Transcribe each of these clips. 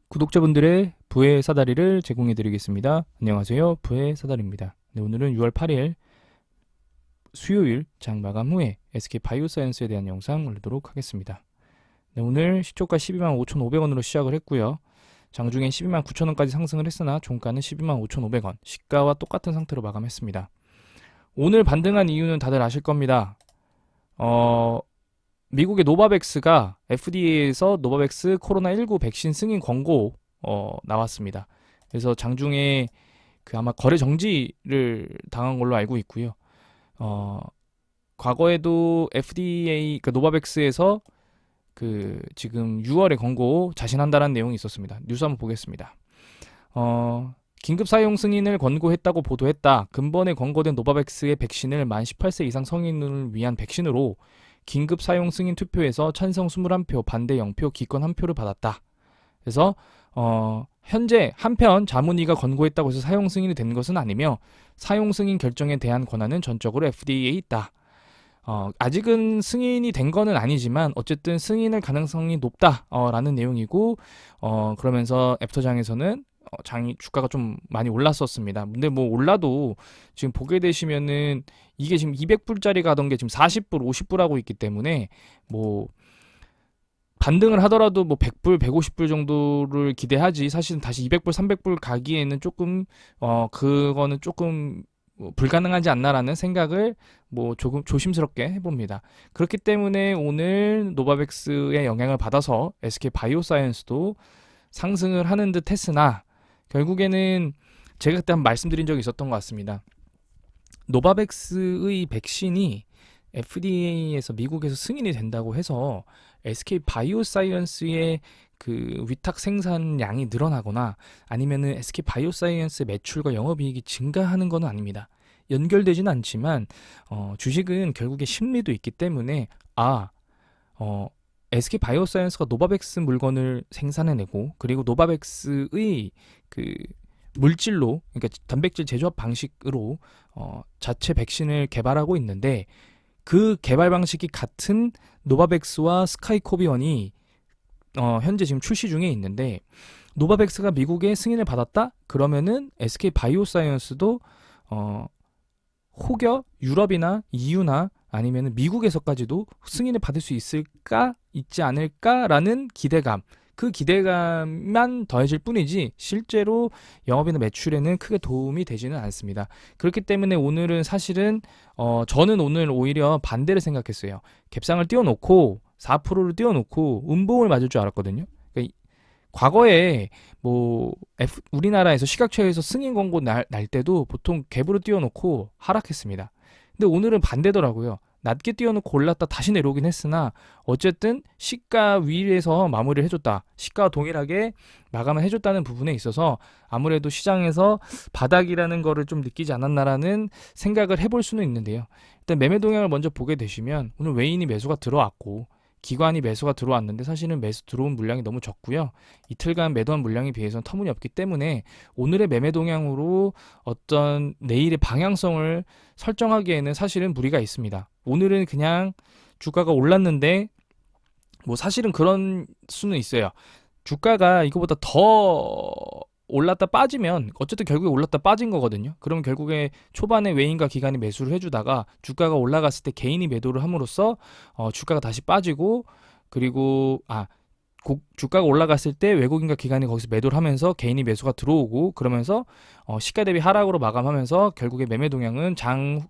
구독자분들의 부의 사다리를 제공해 드리겠습니다. 안녕하세요. 부의 사다리입니다. 네, 오늘은 6월 8일 수요일 장 마감 후에 SK바이오사이언스에 대한 영상 올리도록 하겠습니다. 네, 오늘 시초가 12만 5,500원으로 시작을 했고요. 장중에 12만 9천원까지 상승을 했으나 종가는 12만 5,500원, 시가와 똑같은 상태로 마감했습니다. 오늘 반등한 이유는 다들 아실 겁니다. 미국의 노바백스가 FDA에서 노바백스 코로나19 백신 승인 권고 나왔습니다. 그래서 장중에 아마 거래 정지를 당한 걸로 알고 있고요. 과거에도 FDA 노바백스에서 지금 6월에 권고 자신한다라는 내용이 있었습니다. 뉴스 한번 보겠습니다. 긴급 사용 승인을 권고했다고 보도했다. 근본에 권고된 노바백스의 백신을 만 18세 이상 성인을 위한 백신으로 긴급 사용 승인 투표에서 찬성 21표, 반대 0표, 기권 1표를 받았다. 그래서 현재 한편 자문위가 권고했다고 해서 사용 승인이 된 것은 아니며 사용 승인 결정에 대한 권한은 전적으로 FDA에 있다. 아직은 승인이 된 거는 아니지만 어쨌든 승인할 가능성이 높다라는 내용이고, 그러면서 애프터장에서는 주가가 좀 많이 올랐었습니다. 근데 뭐 올라도 지금 보게 되시면은 이게 지금 200불짜리 가던 게 지금 40불, 50불 하고 있기 때문에 뭐 반등을 하더라도 뭐 100불, 150불 정도를 기대하지, 사실은 다시 200불, 300불 가기에는 조금 그거는 조금 불가능하지 않나라는 생각을 뭐 조금 조심스럽게 해봅니다. 그렇기 때문에 오늘 노바백스의 영향을 받아서 SK바이오사이언스도 상승을 하는 듯 했으나 결국에는 제가 그때 한번 말씀드린 적이 있었던 것 같습니다. 노바백스의 백신이 FDA에서 미국에서 승인이 된다고 해서 SK바이오사이언스의 위탁 생산량이 늘어나거나 아니면은 SK바이오사이언스의 매출과 영업이익이 증가하는 건 아닙니다. 연결되지는 않지만 주식은 결국에 심리도 있기 때문에 SK바이오사이언스가 노바백스 물건을 생산해내고, 그리고 노바백스의 물질로, 그러니까 단백질 제조합 방식으로 자체 백신을 개발하고 있는데, 그 개발 방식이 같은 노바백스와 스카이코비언이 현재 지금 출시 중에 있는데, 노바백스가 미국에 승인을 받았다? 그러면은 SK바이오사이언스도 혹여 유럽이나 EU나 아니면 미국에서까지도 승인을 받을 수 있지 않을까라는 기대감, 그 기대감만 더해질 뿐이지 실제로 영업이나 매출에는 크게 도움이 되지는 않습니다. 그렇기 때문에 오늘은 사실은 저는 오늘 오히려 반대를 생각했어요. 갭상을 띄워놓고 4%를 띄워놓고 음봉을 맞을 줄 알았거든요. 그러니까 과거에 뭐 우리나라에서 식약처에서 승인 권고 날 때도 보통 갭으로 띄워놓고 하락했습니다. 근데 오늘은 반대더라고요. 낮게 띄워놓고 올랐다 다시 내려오긴 했으나 어쨌든 시가 위에서 마무리를 해줬다, 시가와 동일하게 마감을 해줬다는 부분에 있어서 아무래도 시장에서 바닥이라는 거를 좀 느끼지 않았나라는 생각을 해볼 수는 있는데요. 일단 매매 동향을 먼저 보게 되시면 오늘 외인이 매수가 들어왔고 기관이 매수가 들어왔는데 사실은 매수 들어온 물량이 너무 적고요. 이틀간 매도한 물량에 비해서는 터무니없기 때문에 오늘의 매매 동향으로 어떤 내일의 방향성을 설정하기에는 사실은 무리가 있습니다. 오늘은 그냥 주가가 올랐는데 뭐 사실은 그런 수는 있어요. 주가가 이거보다 더 올랐다 빠지면 어쨌든 결국에 올랐다 빠진 거거든요. 그러면 결국에 초반에 외인과 기관이 매수를 해주다가 주가가 올라갔을 때 개인이 매도를 함으로써 주가가 다시 빠지고, 그리고 주가가 올라갔을 때 외국인과 기관이 거기서 매도를 하면서 개인이 매수가 들어오고, 그러면서 시가 대비 하락으로 마감하면서 결국에 매매 동향은 장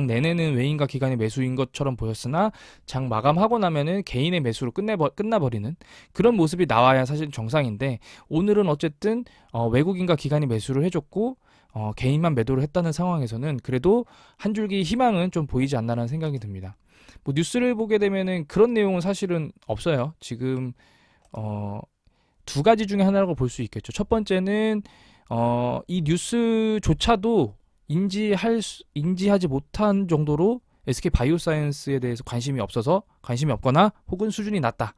내내는 외인과 기관의 매수인 것처럼 보였으나 장 마감하고 나면은 개인의 매수로 끝나버리는 그런 모습이 나와야 사실 정상인데, 오늘은 어쨌든 외국인과 기관이 매수를 해줬고 개인만 매도를 했다는 상황에서는 그래도 한 줄기 희망은 좀 보이지 않나라는 생각이 듭니다. 뭐 뉴스를 보게 되면은 그런 내용은 사실은 없어요. 지금 두 가지 중에 하나라고 볼 수 있겠죠. 첫 번째는 이 뉴스조차도 인지하지 못한 정도로 SK바이오사이언스에 대해서 관심이 없거나 혹은 수준이 낮다.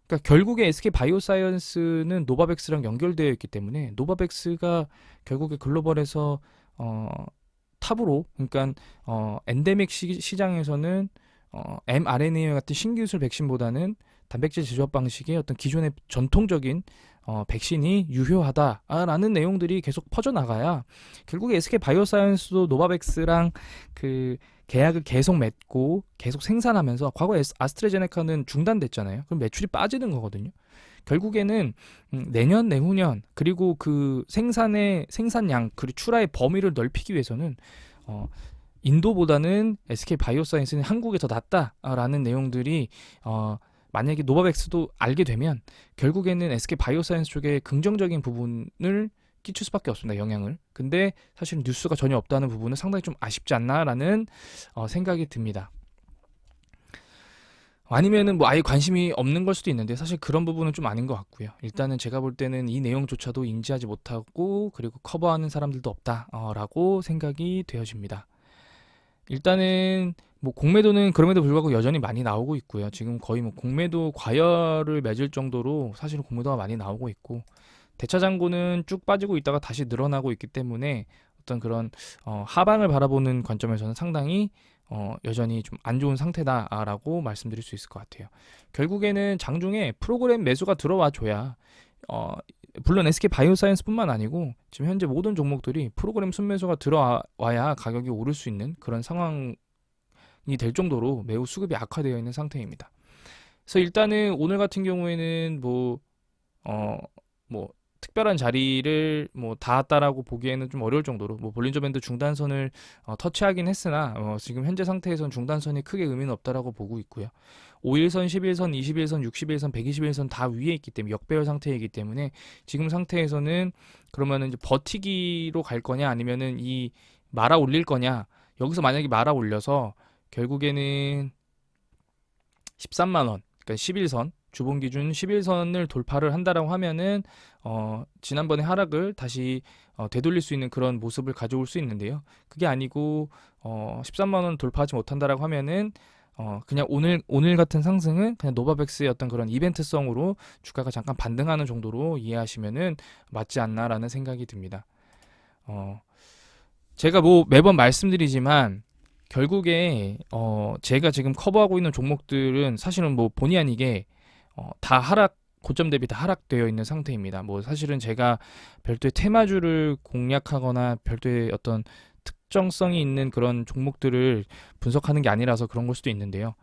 그러니까 결국에 SK바이오사이언스는 노바백스랑 연결되어 있기 때문에 노바백스가 결국에 글로벌에서 탑으로, 그러니까 엔데믹 시장에서는 mRNA 같은 신기술 백신보다는 단백질 제조합 방식의 어떤 기존의 전통적인 백신이 유효하다라는 내용들이 계속 퍼져나가야 결국에 SK 바이오사이언스도 노바백스랑 그 계약을 계속 맺고 계속 생산하면서 과거 아스트라제네카는 중단됐잖아요. 그럼 매출이 빠지는 거거든요. 결국에는 내년, 내후년 그리고 그 생산량 그리고 출하의 범위를 넓히기 위해서는 인도보다는 SK 바이오사이언스는 한국이 더 낫다라는 내용들이 만약에 노바백스도 알게 되면 결국에는 SK 바이오사이언스 쪽에 긍정적인 부분을 끼칠 수밖에 없습니다. 영향을. 근데 사실 뉴스가 전혀 없다는 부분은 상당히 좀 아쉽지 않나라는 생각이 듭니다. 아니면은 뭐 아예 관심이 없는 걸 수도 있는데 사실 그런 부분은 좀 아닌 것 같고요. 일단은 제가 볼 때는 이 내용조차도 인지하지 못하고 그리고 커버하는 사람들도 없다라고 생각이 되어집니다. 일단은 뭐 공매도는 그럼에도 불구하고 여전히 많이 나오고 있고요. 지금 거의 뭐 공매도 과열을 맺을 정도로 사실은 공매도가 많이 나오고 있고 대차 잔고는 쭉 빠지고 있다가 다시 늘어나고 있기 때문에 어떤 그런 하방을 바라보는 관점에서는 상당히 여전히 좀 안 좋은 상태다라고 말씀드릴 수 있을 것 같아요. 결국에는 장중에 프로그램 매수가 들어와 줘야 물론 SK 바이오사이언스뿐만 아니고 지금 현재 모든 종목들이 프로그램 순매수가 들어와야 가격이 오를 수 있는 그런 상황이 될 정도로 매우 수급이 악화되어 있는 상태입니다. 그래서 일단은 오늘 같은 경우에는 뭐 특별한 자리를 뭐 닿았다라고 보기에는 좀 어려울 정도로 뭐 볼린저 밴드 중단선을 터치하긴 했으나 지금 현재 상태에선 중단선이 크게 의미는 없다라고 보고 있고요. 5일선, 11선, 21선, 61선, 121선 다 위에 있기 때문에 역배열 상태이기 때문에 지금 상태에서는 그러면은 이제 버티기로 갈 거냐 아니면은 이 말아 올릴 거냐. 여기서 만약에 말아 올려서 결국에는 13만 원, 그러니까 11선 주봉 기준 11선을 돌파를 한다라고 하면은 지난번에 하락을 다시 되돌릴 수 있는 그런 모습을 가져올 수 있는데요. 그게 아니고 13만 원 돌파하지 못한다라고 하면은 그냥 오늘 같은 상승은 그냥 노바백스의 어떤 그런 이벤트성으로 주가가 잠깐 반등하는 정도로 이해하시면은 맞지 않나라는 생각이 듭니다. 제가 뭐 매번 말씀드리지만 결국에 제가 지금 커버하고 있는 종목들은 사실은 뭐 본의 아니게 다 고점 대비 다 하락되어 있는 상태입니다. 뭐 사실은 제가 별도의 테마주를 공략하거나 별도의 어떤 특정성이 있는 그런 종목들을 분석하는 게 아니라서 그런 걸 수도 있는데요.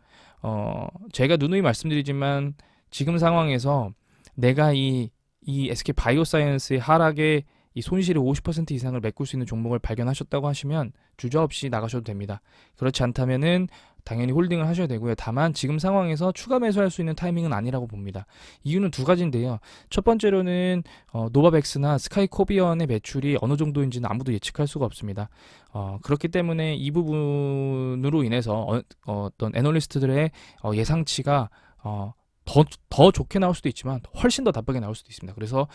제가 누누이 말씀드리지만 지금 상황에서 내가 이 SK 바이오사이언스의 하락에 이 손실의 50% 이상을 메꿀 수 있는 종목을 발견하셨다고 하시면 주저없이 나가셔도 됩니다. 그렇지 않다면은 당연히 홀딩을 하셔야 되고요. 다만 지금 상황에서 추가 매수할 수 있는 타이밍은 아니라고 봅니다. 이유는 두 가지인데요. 첫 번째로는 노바백스나 스카이코비언의 매출이 어느 정도인지는 아무도 예측할 수가 없습니다. 그렇기 때문에 이 부분으로 인해서 어떤 애널리스트들의 예상치가 더 좋게 나올 수도 있지만 훨씬 더 나쁘게 나올 수도 있습니다. 그래서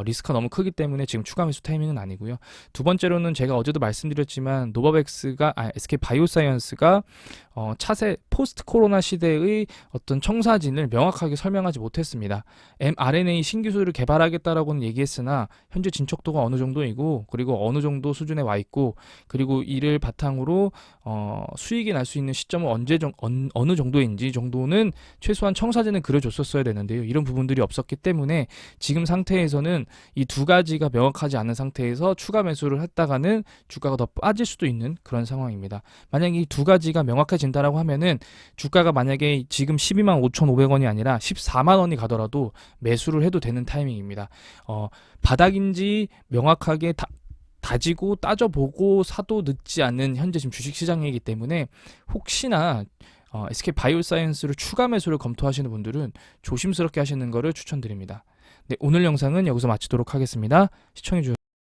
리스크가 너무 크기 때문에 지금 추가 매수 타이밍은 아니고요. 두 번째로는 제가 어제도 말씀드렸지만 SK 바이오사이언스가 차세 포스트 코로나 시대의 어떤 청사진을 명확하게 설명하지 못했습니다. mRNA 신기술을 개발하겠다라고는 얘기했으나 현재 진척도가 어느 정도이고 그리고 어느 정도 수준에 와 있고 그리고 이를 바탕으로 수익이 날 수 있는 시점은 어느 정도인지 정도는 최소한 청사진은 그려줬었어야 되는데요. 이런 부분들이 없었기 때문에 지금 상태에서는 이 두 가지가 명확하지 않은 상태에서 추가 매수를 했다가는 주가가 더 빠질 수도 있는 그런 상황입니다. 만약에 이 두 가지가 명확해진다라고 하면은 주가가 만약에 지금 12만 5,500원이 아니라 14만 원이 가더라도 매수를 해도 되는 타이밍입니다. 바닥인지 명확하게 다지고 따져보고 사도 늦지 않는 현재 지금 주식시장이기 때문에 혹시나 SK 바이오사이언스를 추가 매수를 검토하시는 분들은 조심스럽게 하시는 것을 추천드립니다. 네, 오늘 영상은 여기서 마치도록 하겠습니다. 시청해주셔서